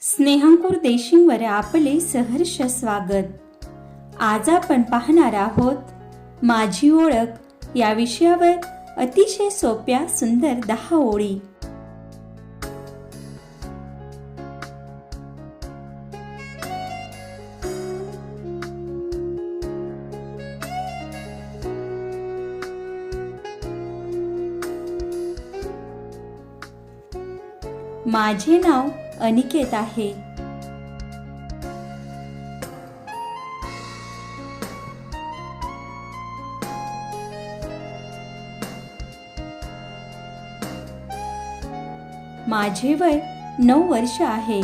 स्नेहांकुर देशिंगवर आपले सहर्ष स्वागत। आज आपण पाहणार आहोत माझी ओळख या विषयावर अतिशय सोप्या सुंदर 10 ओळी। माझे नाव अनिकेत आहे। माझे वय 9 वर्ष आहे।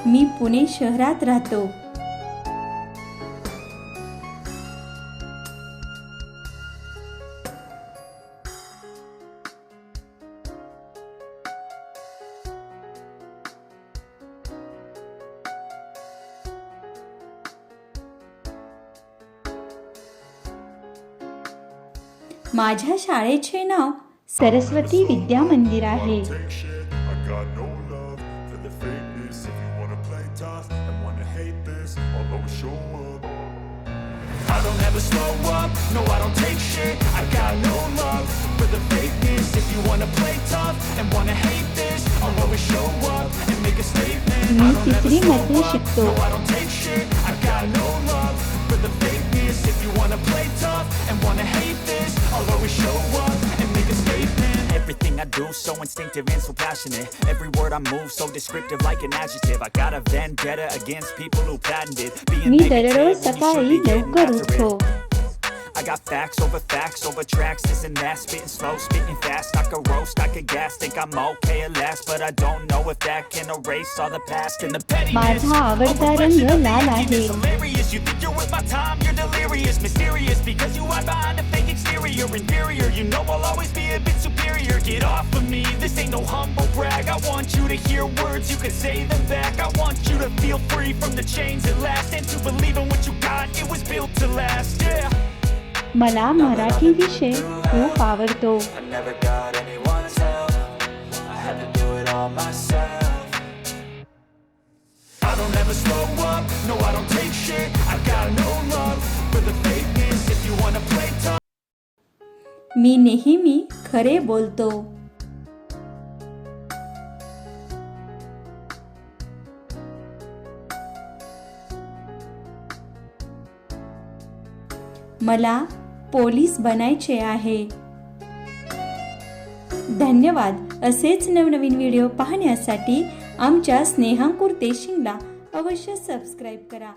मी पुणे शहरात राहतो। माझ्या शाळेचे नाव सरस्वती विद्या मंदिर आहे। I don't ever slow up, no I don't take shit. I got no love for the fakeness. If you wanna play tough and wanna hate this, I'll always show up and make a statement. I don't ever slow up, no I don't take shit. I got no love for the fakeness. If you wanna play tough and wanna hate this, I'll always show up and make a statement. Everything I do so instinctive and so passionate. Every word I move so descriptive like an adjective. I got a vendetta against people who patented being me negative दररोज when you should सकाळी be getting लवकर after उठतो। it. I got facts over tracks, this and that, spitting slow, spitting fast. I could roast, I could gas, think I'm okay at last, but I don't know if that can erase all the past and the pettiness. माझा आवडता रंग लाल आहे। Hilarious, you think you're worth my time, you're delirious, mysterious, because you hide behind a fake exterior, inferior. You know I'll always be a bit superior. Get off of me, this ain't no humble brag. I want you to hear words, you can say them back. I want you to feel free from the chains at last, and to believe in what you got, it was built to last. Yeah. मला मराठी विषय खूप आवडतो। I never got anyone's help. I had to do it all myself. I don't ever slow up, no I don't take shit. I got no love for the fakeness. If you wanna play tough. मी नेहमी खरे बोलतो। मला police बनायचे आहे। धन्यवाद। असेच नवनवीन video पाहण्यासाठी आमच्या स्नेहांकुर देशिंगला अवश्य सबस्क्राइब करा।